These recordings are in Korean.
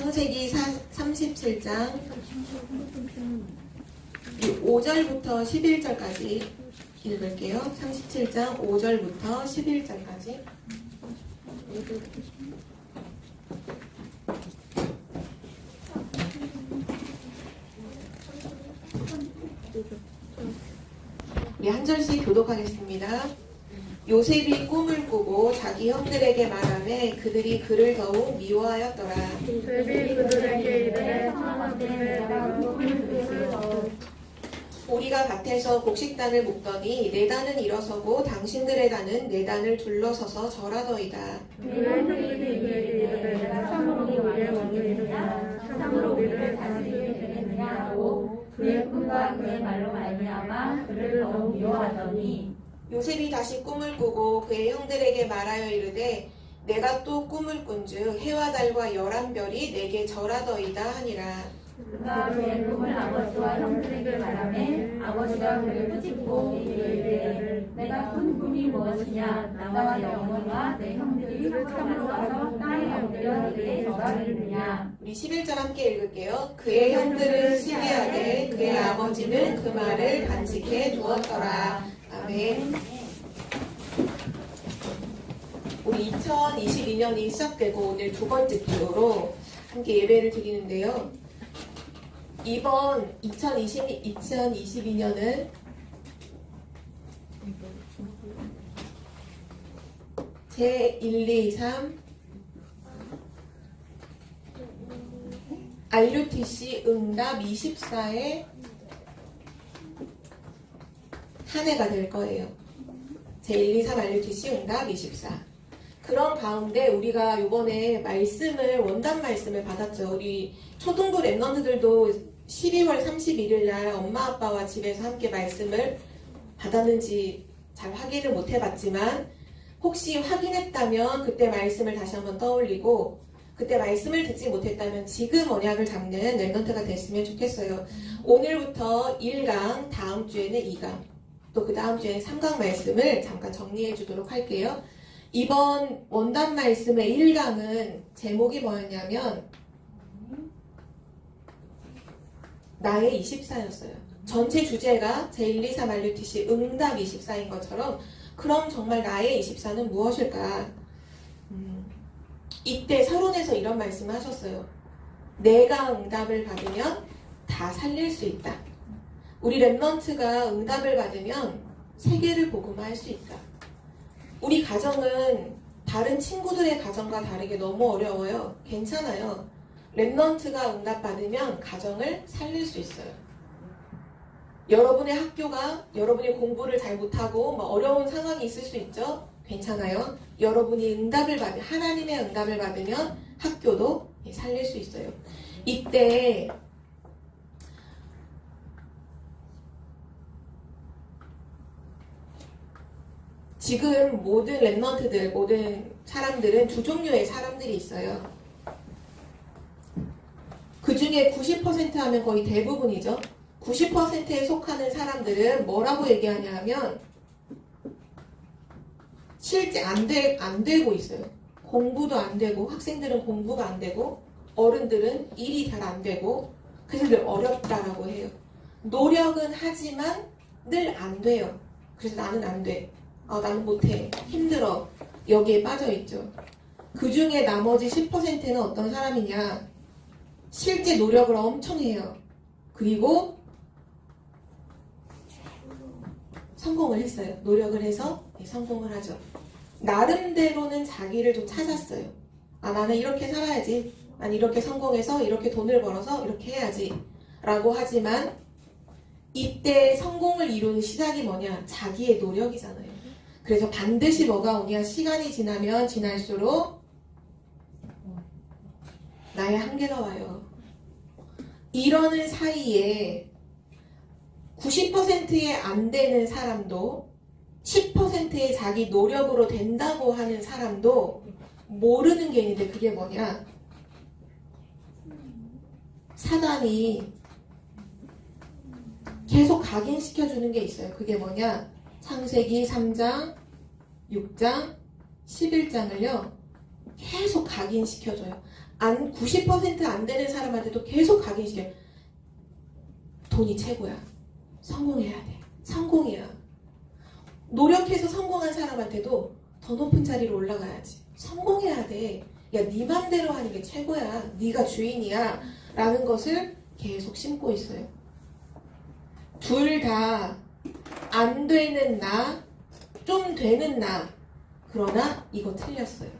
창세기 37장 5절부터 11절까지 읽을게요. 37장 5절부터 11절까지. 우리 한 절씩 교독하겠습니다. 요셉이 꿈을 꾸고 자기 형들에게 말하매 그들이 그를 더욱 미워하였더라. 요셉이 그들에게 이르되 내가 꿈을 꾸고 우리가 밭에서 곡식단을 묶더니 내 단은 일어서고 당신들의 단은 내 단을 둘러서서 절하더이다. 그의 형들이 이르되 내가 참으로 우리의 왕이느냐 참으로 우리를 다스리게 되겠느냐 하고 그의 꿈과 그의 말로 말미암아 그를 더욱 미워하더니 요셉이 다시 꿈을 꾸고 그의 형들에게 말하여 이르되 내가 또 꿈을 꾼즉 해와 달과 11별이 내게 절하더이다 하니라. 그가 그의 꿈을 아버지와 형들에게 말하매 아버지가 그를 꾸짖고 이르되 내가 꾼 꿈이 무엇이냐 나와 영혼과 내 형들이 산으로 가서 땅에 엎드려 내게 절하리느냐. 우리 11절 함께 읽을게요. 그의 형들은 시기하되 그의 아버지는 그 말을 간직해 두었더라. 아멘. 우리 2022년이 시작되고 오늘 두 번째 주로 함께 예배를 드리는데요. 이번 2022년은 제1, 2, 3 RUTC 응답 24의 한 해가 될 거예요. 제1, 2, 3 RUTC 응답 24. 그런 가운데 우리가 이번에 원단 말씀을 받았죠. 우리 초등부 랩런트들도 12월 31일 날 엄마 아빠와 집에서 함께 말씀을 받았는지 잘 확인을 못 해봤지만 혹시 확인했다면 그때 말씀을 다시 한번 떠올리고 그때 말씀을 듣지 못했다면 지금 언약을 잡는 랩런트가 됐으면 좋겠어요. 오늘부터 1강, 다음 주에는 2강, 또 그 다음 주에는 3강 말씀을 잠깐 정리해 주도록 할게요. 이번 원단 말씀의 1강은 제목이 뭐였냐면 나의 24였어요. 전체 주제가 제1, 2, 3 RUTC 응답 24인 것처럼 그럼 정말 나의 24는 무엇일까? 이때 서론에서 이런 말씀을 하셨어요. 내가 응답을 받으면 다 살릴 수 있다. 우리 랩런트가 응답을 받으면 세계를 복음화할 수 있다. 우리 가정은 다른 친구들의 가정과 다르게 너무 어려워요. 괜찮아요. 랩런트가 응답받으면 가정을 살릴 수 있어요. 여러분의 학교가 여러분이 공부를 잘 못하고 어려운 상황이 있을 수 있죠. 괜찮아요. 여러분이 하나님의 응답을 받으면 학교도 살릴 수 있어요. 이때 지금 모든 랩런트들, 모든 사람들은 두 종류의 사람들이 있어요. 그 중에 90% 하면 거의 대부분이죠. 90%에 속하는 사람들은 뭐라고 얘기하냐 하면 실제 안 되고 있어요. 공부도 안 되고, 학생들은 공부가 안 되고, 어른들은 일이 잘 안 되고, 그래서 늘 어렵다라고 해요. 노력은 하지만 늘 안 돼요. 그래서 나는 안 돼. 나는 못해. 힘들어. 여기에 빠져있죠. 그 중에 나머지 10%는 어떤 사람이냐. 실제 노력을 엄청 해요. 그리고 성공을 했어요. 노력을 해서 성공을 하죠. 나름대로는 자기를 좀 찾았어요. 나는 이렇게 살아야지. 난 이렇게 성공해서 이렇게 돈을 벌어서 이렇게 해야지. 라고 하지만 이때 성공을 이루는 시작이 뭐냐? 자기의 노력이잖아요. 그래서 반드시 뭐가 오냐? 시간이 지나면 지날수록 나의 한계가 와요. 이러는 사이에 90%에 안 되는 사람도 10%의 자기 노력으로 된다고 하는 사람도 모르는 게 있는데 그게 뭐냐? 사단이 계속 각인시켜주는 게 있어요. 그게 뭐냐? 창세기 3장, 6장, 11장을요. 계속 각인시켜줘요. 90% 안 되는 사람한테도 계속 각인시켜요. 돈이 최고야. 성공해야 돼. 성공이야. 노력해서 성공한 사람한테도 더 높은 자리로 올라가야지. 성공해야 돼. 야, 네 맘대로 하는 게 최고야. 네가 주인이야. 라는 것을 계속 심고 있어요. 둘 다 안 되는 나, 좀 되는 나. 그러나 이거 틀렸어요.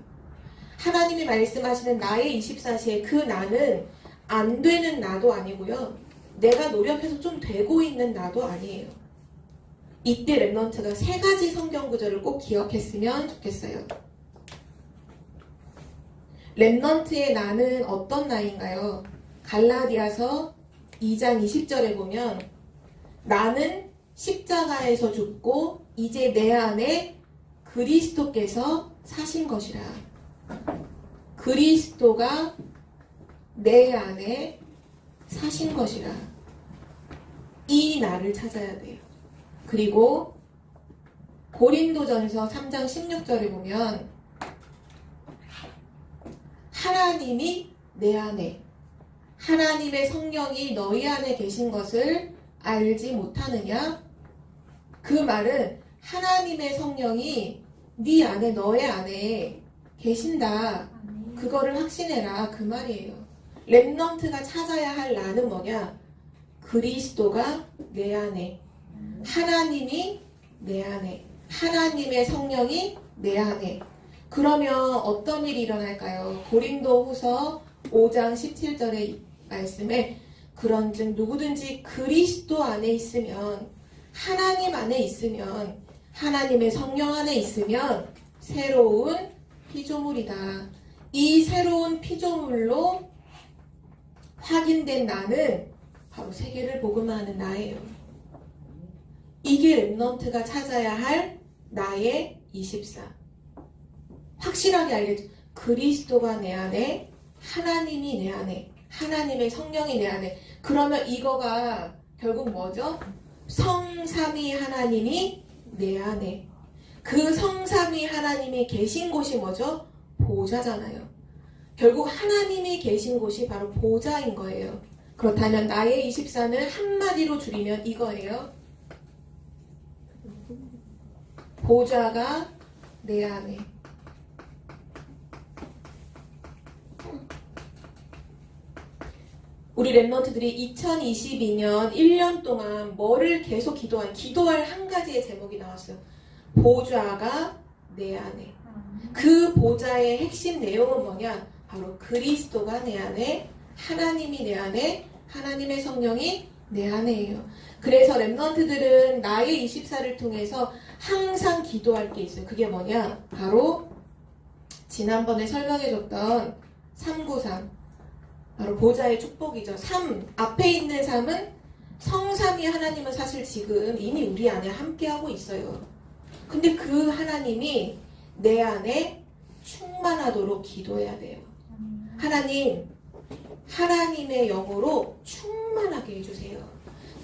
하나님이 말씀하시는 나의 24시에 그 나는 안 되는 나도 아니고요. 내가 노력해서 좀 되고 있는 나도 아니에요. 이때 랩넌트가 3가지 성경 구절을 꼭 기억했으면 좋겠어요. 랩넌트의 나는 어떤 나인가요? 갈라디아서 2장 20절에 보면 나는 십자가에서 죽고 이제 내 안에 그리스도께서 사신 것이라. 그리스도가 내 안에 사신 것이라. 이 나를 찾아야 돼요. 그리고 고린도전서 3장 16절에 보면 하나님이 내 안에, 하나님의 성령이 너희 안에 계신 것을 알지 못하느냐? 그 말은 하나님의 성령이 네 안에, 너의 안에 계신다. 그거를 확신해라. 그 말이에요. 랩넌트가 찾아야 할 나는 뭐냐? 그리스도가 내 안에, 하나님이 내 안에, 하나님의 성령이 내 안에. 그러면 어떤 일이 일어날까요? 고린도후서 5장 17절의 말씀에 그런즉 누구든지 그리스도 안에 있으면, 하나님 안에 있으면, 하나님의 성령 안에 있으면 새로운 피조물이다. 이 새로운 피조물로 확인된 나는 바로 세계를 복음화하는 나예요. 이게 랩넌트가 찾아야 할 나의 24. 확실하게 알겠죠? 그리스도가 내 안에, 하나님이 내 안에, 하나님의 성령이 내 안에. 그러면 이거가 결국 뭐죠? 성삼위 하나님이 내 안에. 그 성삼위 하나님이 계신 곳이 뭐죠? 보좌잖아요. 결국 하나님이 계신 곳이 바로 보좌인 거예요. 그렇다면 나의 24는 한마디로 줄이면 이거예요. 보좌가 내 안에. 우리 랩넌트들이 2022년 1년 동안 뭐를 계속 기도할 한 가지의 제목이 나왔어요. 보좌가 내 안에. 그 보좌의 핵심 내용은 뭐냐? 바로 그리스도가 내 안에, 하나님이 내 안에, 하나님의 성령이 내 안에예요. 그래서 랩넌트들은 나의 24를 통해서 항상 기도할 게 있어요. 그게 뭐냐? 바로 지난번에 설명해줬던 393. 바로 보좌의 축복이죠. 3, 앞에 있는 3은 성삼위 하나님은 사실 지금 이미 우리 안에 함께하고 있어요. 근데 그 하나님이 내 안에 충만하도록 기도해야 돼요. 하나님, 하나님의 영으로 충만하게 해주세요.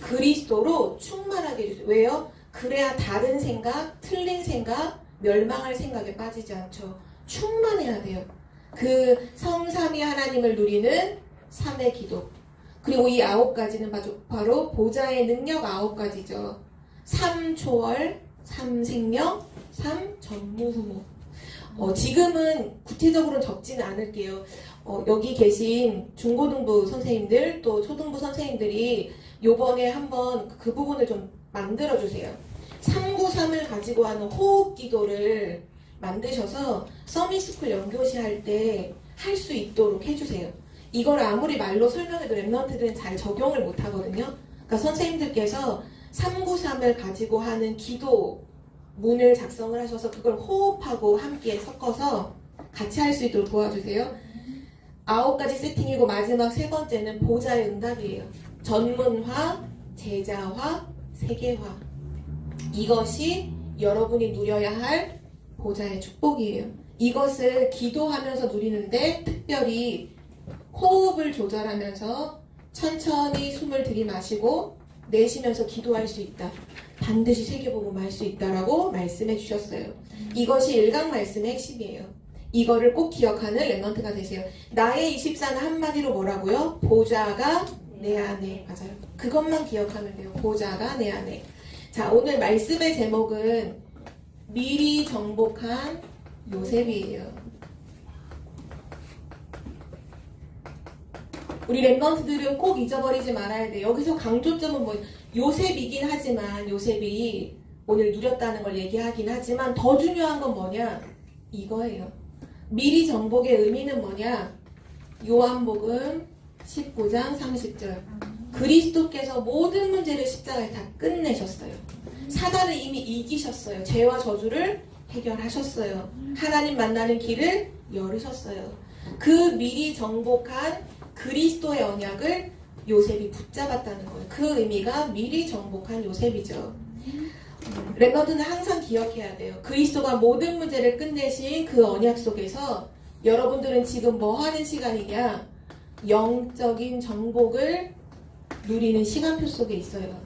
그리스도로 충만하게 해주세요. 왜요? 그래야 다른 생각, 틀린 생각, 멸망할 생각에 빠지지 않죠. 충만해야 돼요. 그 성삼위 하나님을 누리는 3의 기도. 그리고 이 9가지는 바로 보좌의 능력 9가지죠. 3초월, 3생명, 3전무후무. 지금은 구체적으로 적지는 않을게요. 여기 계신 중고등부 선생님들 또 초등부 선생님들이 요번에 한번 그 부분을 좀 만들어주세요. 393을 가지고 하는 호흡 기도를 만드셔서 서밋스쿨 연교시 할 때 할 수 있도록 해주세요. 이걸 아무리 말로 설명해도 랩넌트들은 잘 적용을 못하거든요. 그러니까 선생님들께서 393을 가지고 하는 기도 문을 작성을 하셔서 그걸 호흡하고 함께 섞어서 같이 할 수 있도록 도와주세요. 9가지 세팅이고 마지막 3번째는 보좌의 응답이에요. 전문화, 제자화, 세계화. 이것이 여러분이 누려야 할 보좌의 축복이에요. 이것을 기도하면서 누리는데 특별히 호흡을 조절하면서 천천히 숨을 들이마시고 내쉬면서 기도할 수 있다. 반드시 세계복음 할 수 있다라고 말씀해 주셨어요. 이것이 일강 말씀의 핵심이에요. 이거를 꼭 기억하는 랩넌트가 되세요. 나의 24는 한마디로 뭐라고요? 보좌가 내 안에. 맞아요. 그것만 기억하면 돼요. 보좌가 내 안에. 자, 오늘 말씀의 제목은 미리 정복한 요셉이에요. 우리 랩넌트들은 꼭 잊어버리지 말아야 돼. 여기서 강조점은 뭐 요셉이긴 하지만 요셉이 오늘 누렸다는 걸 얘기하긴 하지만 더 중요한 건 뭐냐? 이거예요. 미리 정복의 의미는 뭐냐? 요한복음 19장 30절. 그리스도께서 모든 문제를 십자가에 다 끝내셨어요. 사단을 이미 이기셨어요. 죄와 저주를 해결하셨어요. 하나님 만나는 길을 열으셨어요. 그 미리 정복한 그리스도의 언약을 요셉이 붙잡았다는 거예요. 그 의미가 미리 정복한 요셉이죠. 랩넌트는 항상 기억해야 돼요. 그리스도가 모든 문제를 끝내신 그 언약 속에서 여러분들은 지금 뭐 하는 시간이냐? 영적인 정복을 누리는 시간표 속에 있어요.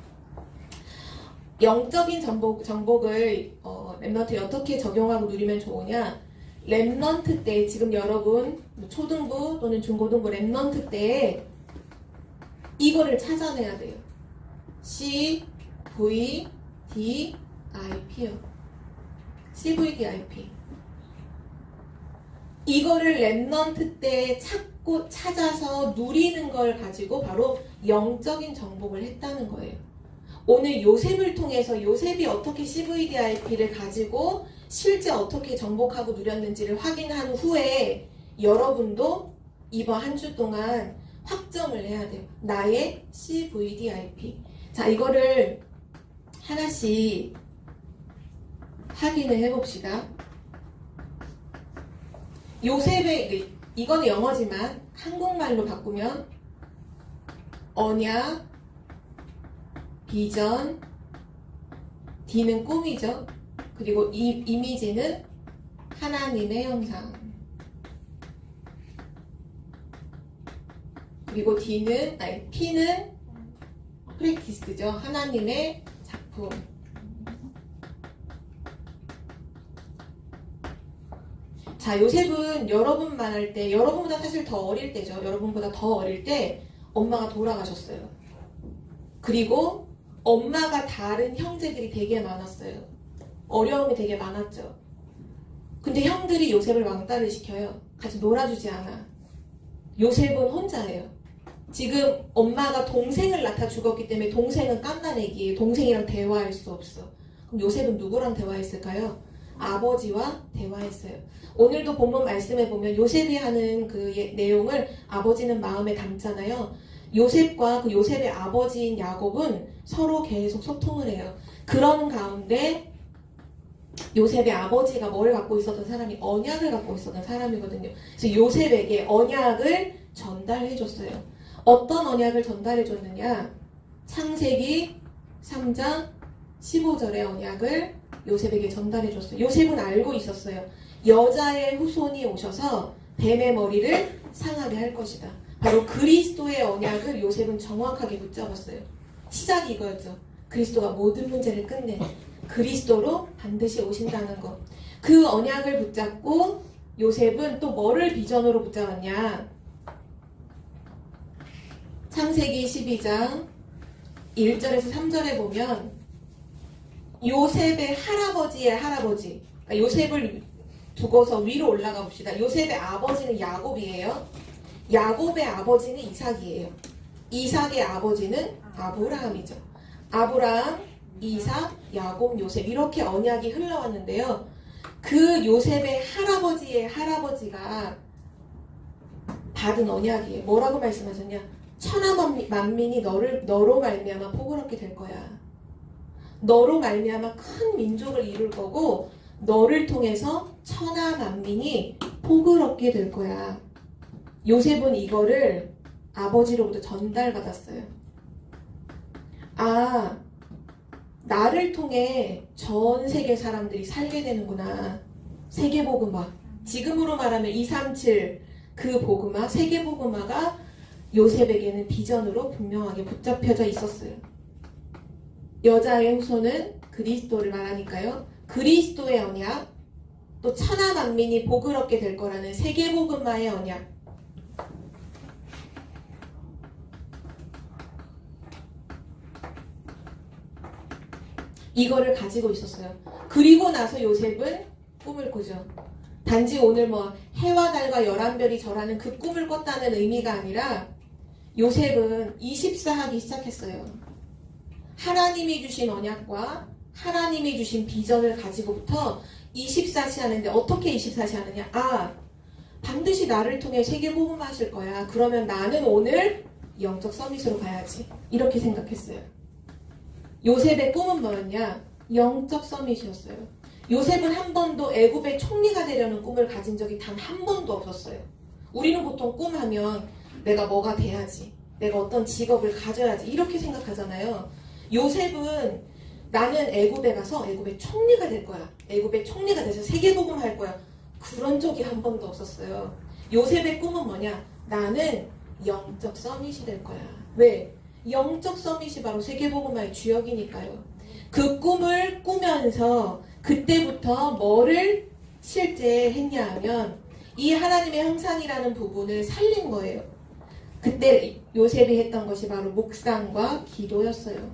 영적인 정복을 랩넌트에 어떻게 적용하고 누리면 좋으냐? 랩넌트 때 지금 여러분 초등부 또는 중고등부 랩넌트 때 이거를 찾아내야 돼요. CVDIP요. CVDIP. 이거를 랩넌트 때 찾아서 누리는 걸 가지고 바로 영적인 정복을 했다는 거예요. 오늘 요셉을 통해서 요셉이 어떻게 CVDIP를 가지고 실제 어떻게 정복하고 누렸는지를 확인한 후에 여러분도 이번 한 주 동안 확정을 해야 돼요. 나의 CVDIP. 자, 이거를 하나씩 확인을 해봅시다. 요셉의, 이거는 영어지만 한국말로 바꾸면 언약, 비전, D는 꿈이죠. 그리고 이미지는 하나님의 형상. 그리고 P는 프랙티스죠. 하나님의 작품. 자, 요셉은 여러분만 할 때, 여러분보다 사실 더 어릴 때죠. 여러분보다 더 어릴 때 엄마가 돌아가셨어요. 그리고 엄마가 다른 형제들이 되게 많았어요. 어려움이 되게 많았죠. 근데 형들이 요셉을 왕따를 시켜요. 같이 놀아주지 않아. 요셉은 혼자예요. 지금 엄마가 동생을 낳다 죽었기 때문에 동생은 깐난애기예요. 동생이랑 대화할 수 없어. 그럼 요셉은 누구랑 대화했을까요? 아버지와 대화했어요. 오늘도 본문 말씀에 보면 요셉이 하는 그 내용을 아버지는 마음에 담잖아요. 요셉과 그 요셉의 아버지인 야곱은 서로 계속 소통을 해요. 그런 가운데 요셉의 아버지가 뭘 갖고 있었던 사람이 언약을 갖고 있었던 사람이거든요. 그래서 요셉에게 언약을 전달해줬어요. 어떤 언약을 전달해줬느냐? 창세기 3장 15절의 언약을 요셉에게 전달해줬어요. 요셉은 알고 있었어요. 여자의 후손이 오셔서 뱀의 머리를 상하게 할 것이다. 바로 그리스도의 언약을 요셉은 정확하게 붙잡았어요. 시작이 이거였죠. 그리스도가 모든 문제를 끝내 그리스도로 반드시 오신다는 것. 그 언약을 붙잡고 요셉은 또 뭐를 비전으로 붙잡았냐? 창세기 12장 1절에서 3절에 보면 요셉의 할아버지의 할아버지, 그러니까 요셉을 두고서 위로 올라가 봅시다. 요셉의 아버지는 야곱이에요. 야곱의 아버지는 이삭이에요. 이삭의 아버지는 아브라함이죠. 아브라함, 이삭, 야곱, 요셉 이렇게 언약이 흘러왔는데요. 그 요셉의 할아버지의 할아버지가 받은 언약이에요. 뭐라고 말씀하셨냐? 천하 만민이 너로 말미암아 복을 얻게 될 거야. 너로 말미암아 큰 민족을 이룰 거고 너를 통해서 천하 만민이 복을 얻게 될 거야. 요셉은 이거를 아버지로부터 전달받았어요. 아, 나를 통해 전 세계 사람들이 살게 되는구나. 세계복음화. 지금으로 말하면 237 그 복음화, 세계복음화가 요셉에게는 비전으로 분명하게 붙잡혀져 있었어요. 여자의 후손은 그리스도를 말하니까요. 그리스도의 언약, 또 천하 만민이 복을 얻게 될 거라는 세계복음화의 언약. 이거를 가지고 있었어요. 그리고 나서 요셉은 꿈을 꾸죠. 단지 오늘 뭐 해와 달과 11별이 절하는 그 꿈을 꿨다는 의미가 아니라 요셉은 24하기 시작했어요. 하나님이 주신 언약과 하나님이 주신 비전을 가지고부터 24시 하는데 어떻게 24시 하느냐? 반드시 나를 통해 세계복음 하실 거야. 그러면 나는 오늘 영적 서밋으로 가야지. 이렇게 생각했어요. 요셉의 꿈은 뭐였냐? 영적 서밋이었어요. 요셉은 한 번도 애굽의 총리가 되려는 꿈을 가진 적이 단 한 번도 없었어요. 우리는 보통 꿈하면 내가 뭐가 돼야지, 내가 어떤 직업을 가져야지 이렇게 생각하잖아요. 요셉은 나는 애굽에 가서 애굽의 총리가 될 거야. 애굽의 총리가 돼서 세계복음 할 거야. 그런 적이 한 번도 없었어요. 요셉의 꿈은 뭐냐? 나는 영적 서밋이 될 거야. 왜? 영적 서밋이 바로 세계복음화의 주역이니까요. 그 꿈을 꾸면서 그때부터 뭐를 실제 했냐 하면 이 하나님의 형상이라는 부분을 살린 거예요. 그때 요셉이 했던 것이 바로 묵상과 기도였어요.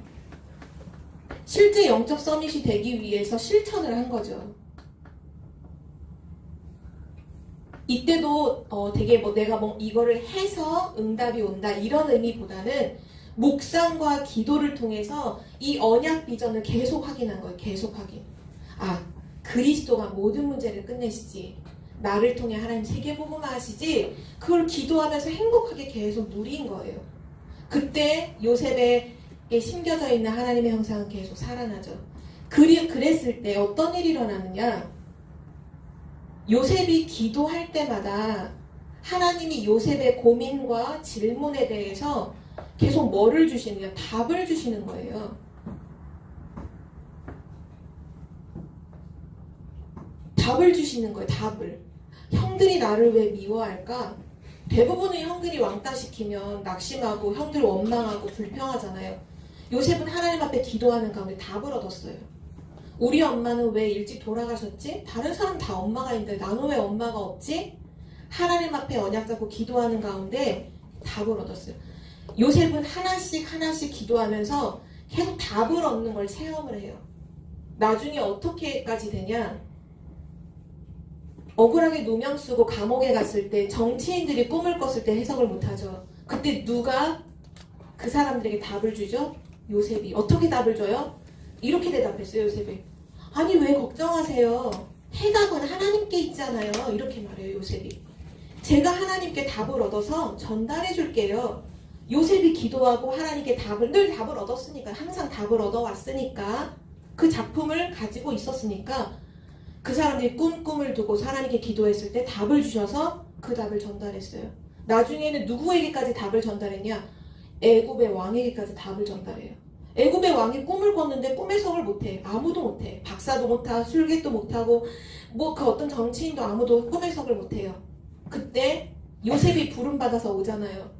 실제 영적 서밋이 되기 위해서 실천을 한 거죠. 이때도 되게 내가 이거를 해서 응답이 온다 이런 의미보다는 묵상과 기도를 통해서 이 언약 비전을 계속 확인한 거예요. 계속 확인. 그리스도가 모든 문제를 끝내시지. 나를 통해 하나님 세계복음화 하시지. 그걸 기도하면서 행복하게 계속 누린 거예요. 그때 요셉에게 심겨져 있는 하나님의 형상은 계속 살아나죠. 그랬을 때 어떤 일이 일어나느냐? 요셉이 기도할 때마다 하나님이 요셉의 고민과 질문에 대해서 계속 뭐를 주시느냐? 답을 주시는 거예요. 답을 주시는 거예요. 답을. 형들이 나를 왜 미워할까? 대부분의 형들이 왕따시키면 낙심하고 형들 원망하고 불평하잖아요. 요셉은 하나님 앞에 기도하는 가운데 답을 얻었어요. 우리 엄마는 왜 일찍 돌아가셨지? 다른 사람 다 엄마가 있는데 나는 왜 엄마가 없지? 하나님 앞에 언약 잡고 기도하는 가운데 답을 얻었어요. 요셉은 하나씩 하나씩 기도하면서 계속 답을 얻는 걸 체험을 해요. 나중에 어떻게까지 되냐? 억울하게 누명 쓰고 감옥에 갔을 때 정치인들이 꿈을 꿨을 때 해석을 못하죠. 그때 누가 그 사람들에게 답을 주죠? 요셉이. 어떻게 답을 줘요? 이렇게 대답했어요. 요셉이. 아니 왜 걱정하세요? 해답은 하나님께 있잖아요. 이렇게 말해요. 요셉이. 제가 하나님께 답을 얻어서 전달해 줄게요. 요셉이 기도하고 하나님께 늘 답을 얻었으니까, 항상 답을 얻어왔으니까, 그 작품을 가지고 있었으니까 그 사람들이 꿈을 두고 하나님께 기도했을 때 답을 주셔서 그 답을 전달했어요. 나중에는 누구에게까지 답을 전달했냐? 애굽의 왕에게까지 답을 전달해요. 애굽의 왕이 꿈을 꿨는데 꿈 해석을 못해. 아무도 못해. 박사도 못하고 술객도 못하고 그 어떤 정치인도 아무도 꿈 해석을 못해요. 그때 요셉이 부름받아서 오잖아요.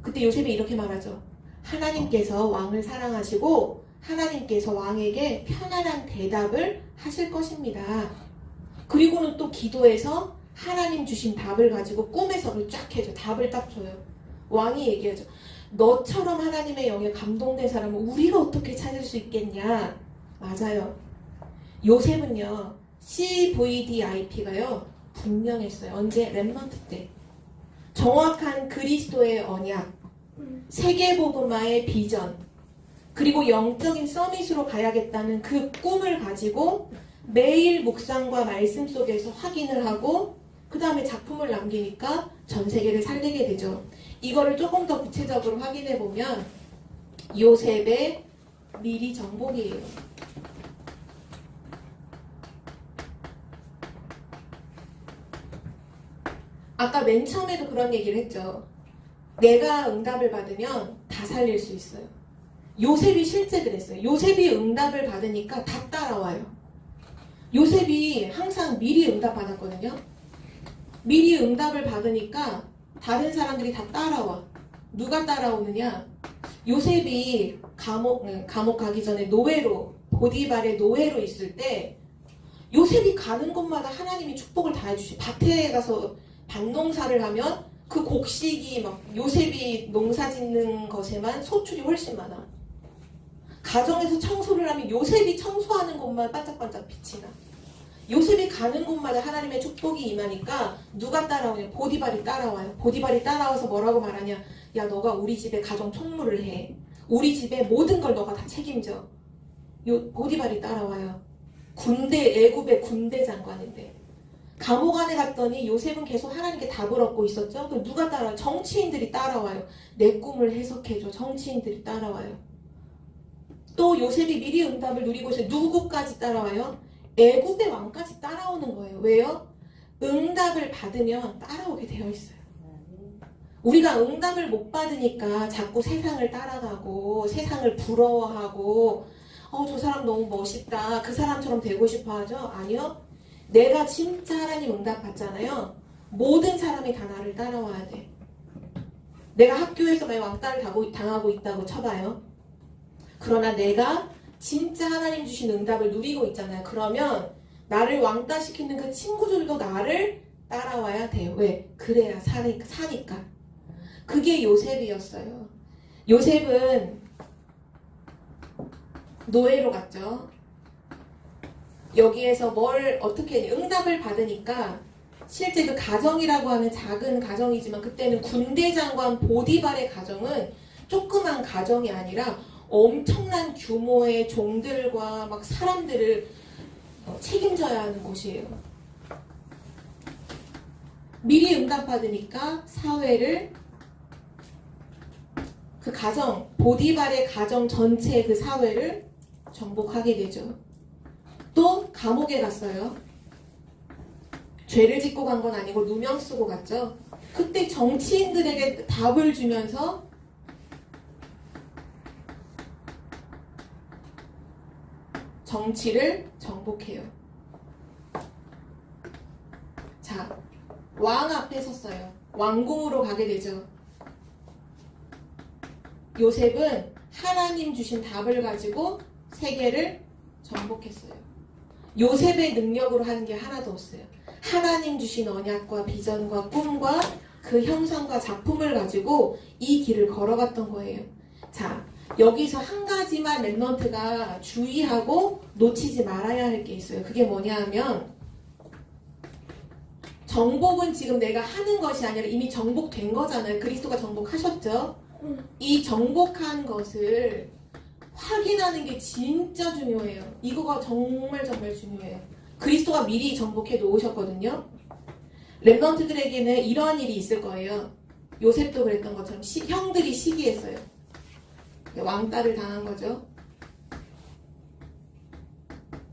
그때 요셉이 이렇게 말하죠. 하나님께서 왕을 사랑하시고 하나님께서 왕에게 편안한 대답을 하실 것입니다. 그리고는 또 기도해서 하나님 주신 답을 가지고 꿈 해석을 쫙 해줘. 답을 딱 줘요. 왕이 얘기하죠. 너처럼 하나님의 영에 감동된 사람은 우리가 어떻게 찾을 수 있겠냐. 맞아요. 요셉은요. CVDIP가요. 분명했어요. 언제? 렘넌트 때. 정확한 그리스도의 언약, 세계복음화의 비전, 그리고 영적인 서밋으로 가야겠다는 그 꿈을 가지고 매일 묵상과 말씀 속에서 확인을 하고 그 다음에 작품을 남기니까 전 세계를 살리게 되죠. 이거를 조금 더 구체적으로 확인해 보면 요셉의 미리 정복이에요. 아까 맨 처음에도 그런 얘기를 했죠. 내가 응답을 받으면 다 살릴 수 있어요. 요셉이 실제 그랬어요. 요셉이 응답을 받으니까 다 따라와요. 요셉이 항상 미리 응답 받았거든요. 미리 응답을 받으니까 다른 사람들이 다 따라와. 누가 따라오느냐? 요셉이 감옥 가기 전에 노예로, 보디발의 노예로 있을 때 요셉이 가는 곳마다 하나님이 축복을 다 해주시. 밭에 가서 밭농사를 하면 그 곡식이 막 요셉이 농사 짓는 것에만 소출이 훨씬 많아. 가정에서 청소를 하면 요셉이 청소하는 곳만 반짝반짝 빛이 나. 요셉이 가는 곳마다 하나님의 축복이 임하니까 누가 따라오냐? 보디발이 따라와요. 보디발이 따라와서 뭐라고 말하냐? 야, 너가 우리 집에 가정 총무를 해. 우리 집에 모든 걸 너가 다 책임져. 보디발이 따라와요. 애굽의 군대 장관인데. 감옥 안에 갔더니 요셉은 계속 하나님께 답을 얻고 있었죠. 그럼 누가 따라와요? 정치인들이 따라와요. 내 꿈을 해석해줘. 정치인들이 따라와요. 또 요셉이 미리 응답을 누리고 있어요. 누구까지 따라와요? 애굽의 왕까지 따라오는 거예요. 왜요? 응답을 받으면 따라오게 되어 있어요. 우리가 응답을 못 받으니까 자꾸 세상을 따라가고 세상을 부러워하고 저 사람 너무 멋있다. 그 사람처럼 되고 싶어 하죠? 아니요. 내가 진짜 하나님 응답 받잖아요. 모든 사람이 다 나를 따라와야 돼. 내가 학교에서 만약 왕따를 당하고 있다고 쳐봐요. 그러나 내가 진짜 하나님 주신 응답을 누리고 있잖아요. 그러면 나를 왕따시키는 그 친구들도 나를 따라와야 돼요. 왜? 그래야 사니까. 그게 요셉이었어요. 요셉은 노예로 갔죠. 여기에서 어떻게 응답을 받으니까 실제 그 가정이라고 하는 작은 가정이지만 그때는 군대 장관 보디발의 가정은 조그만 가정이 아니라 엄청난 규모의 종들과 막 사람들을 책임져야 하는 곳이에요. 미리 응답받으니까 사회를 그 가정, 보디발의 가정 전체의 그 사회를 정복하게 되죠. 또 감옥에 갔어요. 죄를 짓고 간 건 아니고 누명 쓰고 갔죠. 그때 정치인들에게 답을 주면서 정치를 정복해요. 자, 왕 앞에 섰어요. 왕궁으로 가게 되죠. 요셉은 하나님 주신 답을 가지고 세계를 정복했어요. 요셉의 능력으로 하는 게 하나도 없어요. 하나님 주신 언약과 비전과 꿈과 그 형상과 작품을 가지고 이 길을 걸어갔던 거예요. 자, 여기서 한 가지만 랩넌트가 주의하고 놓치지 말아야 할 게 있어요. 그게 뭐냐 하면 정복은 지금 내가 하는 것이 아니라 이미 정복된 거잖아요. 그리스도가 정복하셨죠. 이 정복한 것을 확인하는 게 진짜 중요해요. 이거가 정말 중요해요. 그리스도가 미리 정복해 놓으셨거든요. 랩넌트들에게는 이러한 일이 있을 거예요. 요셉도 그랬던 것처럼 형들이 시기했어요. 왕따를 당한 거죠.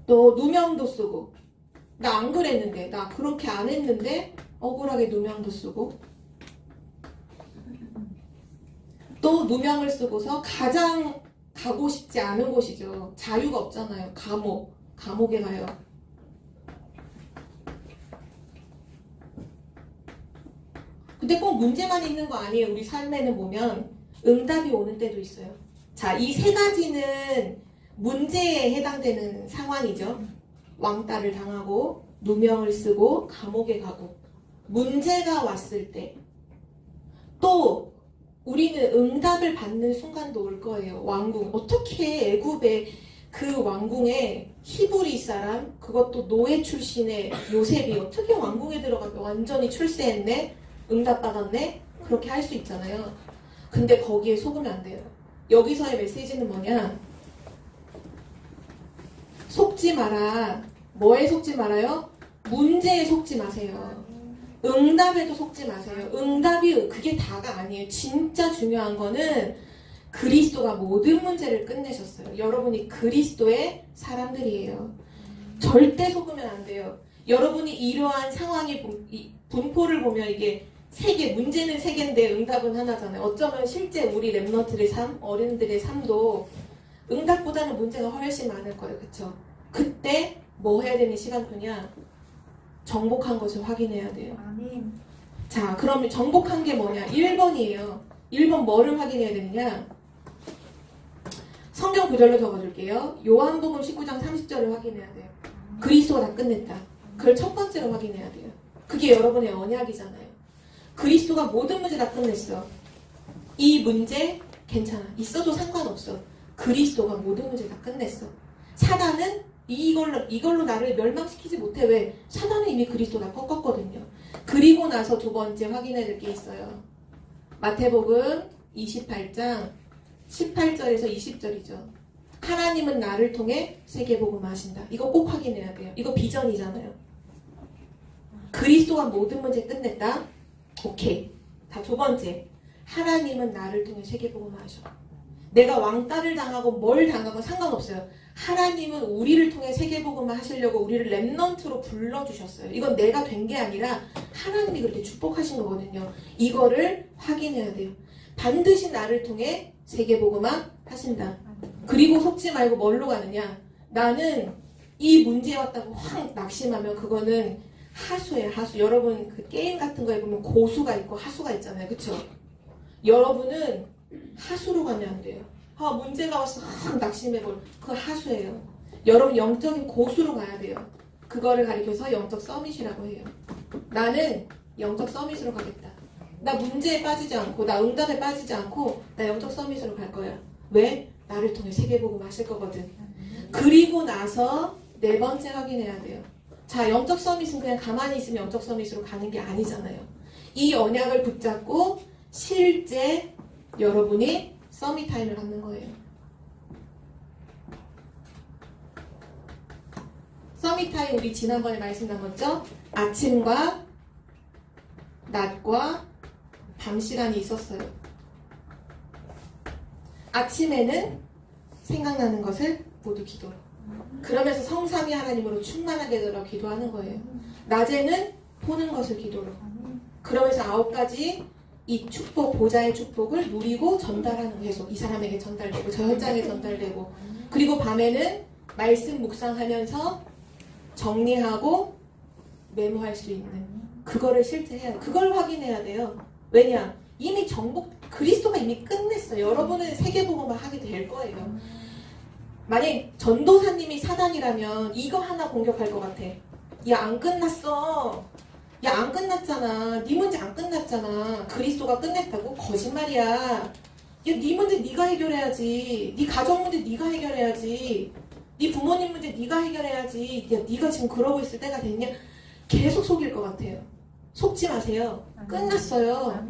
또 누명도 쓰고 나 안 그랬는데 나 그렇게 안 했는데 억울하게 누명도 쓰고 또 누명을 쓰고서 가장 가고 싶지 않은 곳이죠. 자유가 없잖아요. 감옥에 가요. 근데 꼭 문제만 있는 거 아니에요. 우리 삶에는 보면 응답이 오는 때도 있어요. 자, 이 세 가지는 문제에 해당되는 상황이죠. 왕따를 당하고 누명을 쓰고 감옥에 가고 문제가 왔을 때 또 우리는 응답을 받는 순간도 올 거예요. 왕궁. 어떻게 애굽의 그 왕궁에 히브리 사람 그것도 노예 출신의 요셉이 어떻게 왕궁에 들어가서 완전히 출세했네? 응답받았네? 그렇게 할 수 있잖아요. 근데 거기에 속으면 안 돼요. 여기서의 메시지는 뭐냐? 속지 마라. 뭐에 속지 말아요? 문제에 속지 마세요. 응답에도 속지 마세요. 응답이 그게 다가 아니에요. 진짜 중요한 거는 그리스도가 모든 문제를 끝내셨어요. 여러분이 그리스도의 사람들이에요. 절대 속으면 안 돼요. 여러분이 이러한 상황의 분포를 보면 이게 문제는 세 개인데 응답은 하나잖아요. 어쩌면 실제 우리 랩너트의 삶, 어른들의 삶도 응답보다는 문제가 훨씬 많을 거예요. 그쵸? 그때 뭐 해야 되는 시간표냐? 정복한 것을 확인해야 돼요. 아멘. 자, 그럼 정복한 게 뭐냐? 1번이에요. 1번 뭐를 확인해야 되느냐? 성경 구절로 적어줄게요. 요한복음 19장 30절을 확인해야 돼요. 그리스도가 다 끝냈다. 그걸 첫 번째로 확인해야 돼요. 그게 여러분의 언약이잖아요. 그리스도가 모든 문제 다 끝냈어. 이 문제 괜찮아. 있어도 상관없어. 그리스도가 모든 문제 다 끝냈어. 사단은 이걸로 나를 멸망시키지 못해. 왜? 사단은 이미 그리스도 다 꺾었거든요. 그리고 나서 두 번째 확인해야 될 게 있어요. 마태복음 28장 18절에서 20절이죠. 하나님은 나를 통해 세계복음을 하신다. 이거 꼭 확인해야 돼요. 이거 비전이잖아요. 그리스도가 모든 문제 끝냈다. 오케이. 자, 두 번째. 하나님은 나를 통해 세계복음을 하셔. 내가 왕따를 당하고 뭘 당하고 상관없어요. 하나님은 우리를 통해 세계복음을 하시려고 우리를 렘넌트로 불러주셨어요. 이건 내가 된 게 아니라 하나님이 그렇게 축복하신 거거든요. 이거를 확인해야 돼요. 반드시 나를 통해 세계복음을 하신다. 그리고 속지 말고 뭘로 가느냐. 나는 이 문제에 왔다고 확 낙심하면 그거는 하수예요. 하수. 여러분 그 게임 같은 거에 보면 고수가 있고 하수가 있잖아요. 그쵸? 여러분은 하수로 가면 안 돼요. 문제가 왔어. 낙심해볼. 그거 하수예요. 여러분 영적인 고수로 가야 돼요. 그거를 가리켜서 영적 서밋이라고 해요. 나는 영적 서밋으로 가겠다. 나 문제에 빠지지 않고 나 응답에 빠지지 않고 나 영적 서밋으로 갈 거야. 왜? 나를 통해 세계복음 하실 거거든. 그리고 나서 네 번째 확인해야 돼요. 자, 영적 서밋은 그냥 가만히 있으면 영적 서밋으로 가는 게 아니잖아요. 이 언약을 붙잡고 실제 여러분이 서밋 타임을 갖는 거예요. 서밋 타임 우리 지난번에 말씀 나눴죠? 아침과 낮과 밤 시간이 있었어요. 아침에는 생각나는 것을 모두 기도로. 그러면서 성삼위 하나님으로 충만하게 되도록 기도하는 거예요. 낮에는 보는 것을 기도로. 그러면서 9가지 이 축복, 보좌의 축복을 누리고 전달하는 계속 이 사람에게 전달되고 저 현장에 전달되고 그리고 밤에는 말씀 묵상하면서 정리하고 메모할 수 있는 그거를 실제 해야 돼요. 그걸 확인해야 돼요. 왜냐? 이미 그리스도가 이미 끝냈어요. 여러분은 세계복음을 하게 될 거예요. 만약 전도사님이 사단이라면 이거 하나 공격할 것 같아. 야, 안 끝났어. 야, 안 끝났잖아. 네 문제 안 끝났잖아. 그리스도가 끝냈다고? 거짓말이야. 야, 네 문제 네가 해결해야지. 네 가정 문제 네가 해결해야지. 네 부모님 문제 네가 해결해야지. 야, 네가 지금 그러고 있을 때가 됐냐? 계속 속일 것 같아요. 속지 마세요. 끝났어요.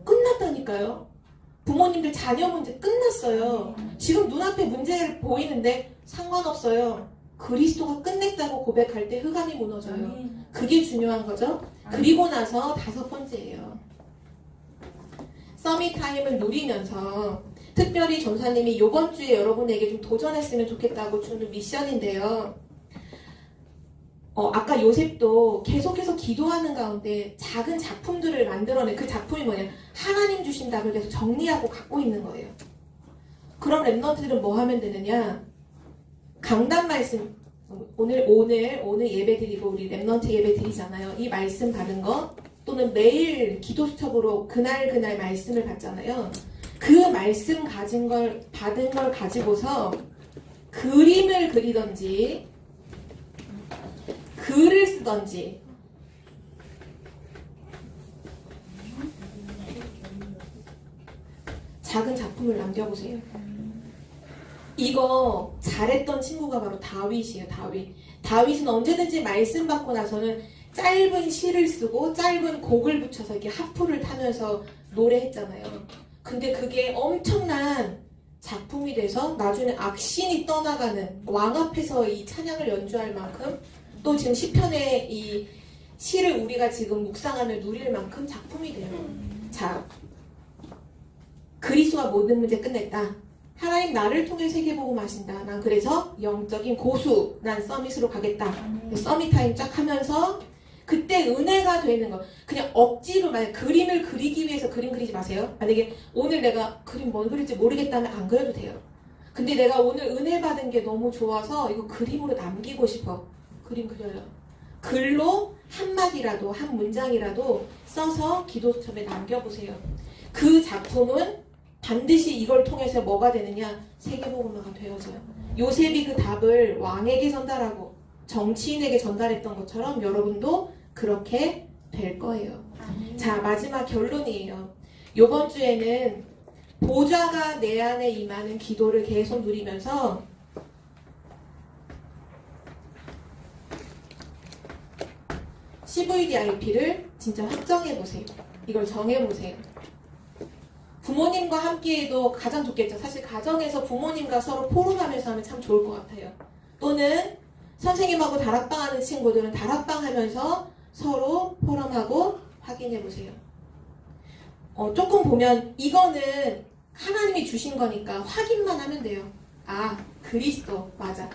끝났다니까요. 부모님들 자녀 문제 끝났어요. 지금 눈앞에 문제를 보이는데 상관없어요. 그리스도가 끝냈다고 고백할 때 흑암이 무너져요. 그게 중요한 거죠. 그리고 나서 5번째예요. 서밋 타임을 누리면서 특별히 전사님이 이번 주에 여러분에게 좀 도전했으면 좋겠다고 주는 미션인데요. 아까 요셉도 계속해서 기도하는 가운데 작은 작품들을 만들어내. 그 작품이 뭐냐? 하나님 주신 답을 계속 정리하고 갖고 있는 거예요. 그럼 랩런트들은 뭐 하면 되느냐? 강단 말씀 오늘 예배 드리고 우리 랩런트 예배 드리잖아요. 이 말씀 받은 거 또는 매일 기도 수첩으로 그날 말씀을 받잖아요. 그 말씀 받은 걸 가지고서 그림을 그리던지 글을 쓰던지 작은 작품을 남겨보세요. 이거 잘했던 친구가 바로 다윗이에요. 다윗은 언제든지 말씀 받고 나서는 짧은 시를 쓰고 짧은 곡을 붙여서 이렇게 하프를 타면서 노래했잖아요. 근데 그게 엄청난 작품이 돼서 나중에 악신이 떠나가는 왕 앞에서 이 찬양을 연주할 만큼 또 지금 시편의 이 시를 우리가 지금 묵상하며 누릴 만큼 작품이 돼요. 자, 그리스도가 모든 문제 끝냈다. 하나님 나를 통해 세계복음 하신다. 난 그래서 영적인 고수, 난 서밋으로 가겠다. 서밋 타임 쫙 하면서 그때 은혜가 되는 거. 그냥 억지로 만약 그림을 그리기 위해서 그림 그리지 마세요. 만약에 오늘 내가 그림 뭘 그릴지 모르겠다면 안 그려도 돼요. 근데 내가 오늘 은혜 받은 게 너무 좋아서 이거 그림으로 남기고 싶어. 그림 그려요. 글로 한마디라도 한 문장이라도 써서 기도수첩에 남겨보세요. 그 작품은 반드시 이걸 통해서 뭐가 되느냐? 세계복음화가 되어져요. 요셉이 그 답을 왕에게 전달하고 정치인에게 전달했던 것처럼 여러분도 그렇게 될 거예요. 자, 마지막 결론이에요. 이번 주에는 보좌가 내 안에 임하는 기도를 계속 누리면서 CVDIP를 진짜 확정해보세요. 이걸 정해보세요. 부모님과 함께해도 가장 좋겠죠. 사실 가정에서 부모님과 서로 포럼하면서 하면 참 좋을 것 같아요. 또는 선생님하고 다락방 하는 친구들은 다락방 하면서 서로 포럼하고 확인해보세요. 조금 보면 이거는 하나님이 주신 거니까 확인만 하면 돼요. 아, 그리스도 맞아.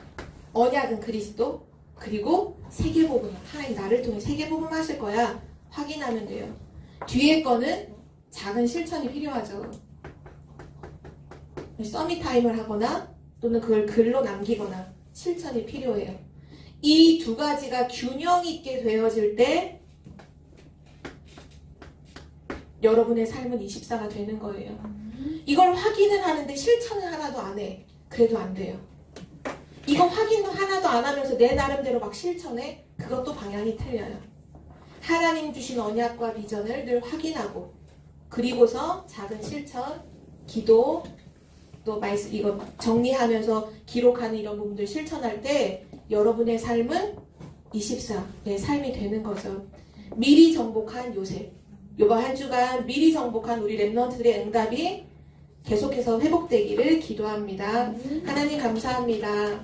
언약은 그리스도. 그리고 세계복음. 하나님 나를 통해 세계복음 하실 거야. 확인하면 돼요. 뒤에 거는 작은 실천이 필요하죠. 서밋타임을 하거나 또는 그걸 글로 남기거나 실천이 필요해요. 이 두 가지가 균형 있게 되어질 때 여러분의 삶은 24가 되는 거예요. 이걸 확인은 하는데 실천을 하나도 안 해. 그래도 안 돼요. 이거 확인도 하나도 안 하면서 내 나름대로 막 실천해? 그것도 방향이 틀려요. 하나님 주신 언약과 비전을 늘 확인하고 그리고서 작은 실천, 기도, 또 말씀 이거 정리하면서 기록하는 이런 부분들 실천할 때 여러분의 삶은 24의 삶이 되는 거죠. 미리 정복한 요셉. 이번 한 주간 미리 정복한 우리 랩런트들의 응답이 계속해서 회복되기를 기도합니다. 하나님 감사합니다.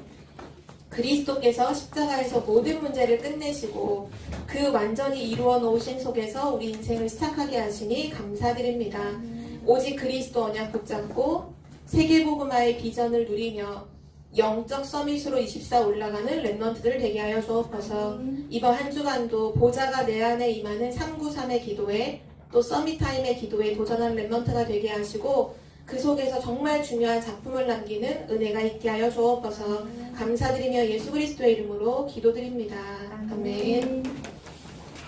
그리스도께서 십자가에서 모든 문제를 끝내시고 그 완전히 이루어 놓으신 속에서 우리 인생을 시작하게 하시니 감사드립니다. 오직 그리스도 언약 붙잡고 세계복음화의 비전을 누리며 영적 서밋으로 24 올라가는 랩런트들 되게 하여 주옵소서. 이번 한 주간도 보좌가 내 안에 임하는 393의 기도에 또 서밋타임의 기도에 도전하는 랩런트가 되게 하시고 그 속에서 정말 중요한 작품을 남기는 은혜가 있게 하여 주옵소서. 감사드리며 예수 그리스도의 이름으로 기도드립니다. 아멘.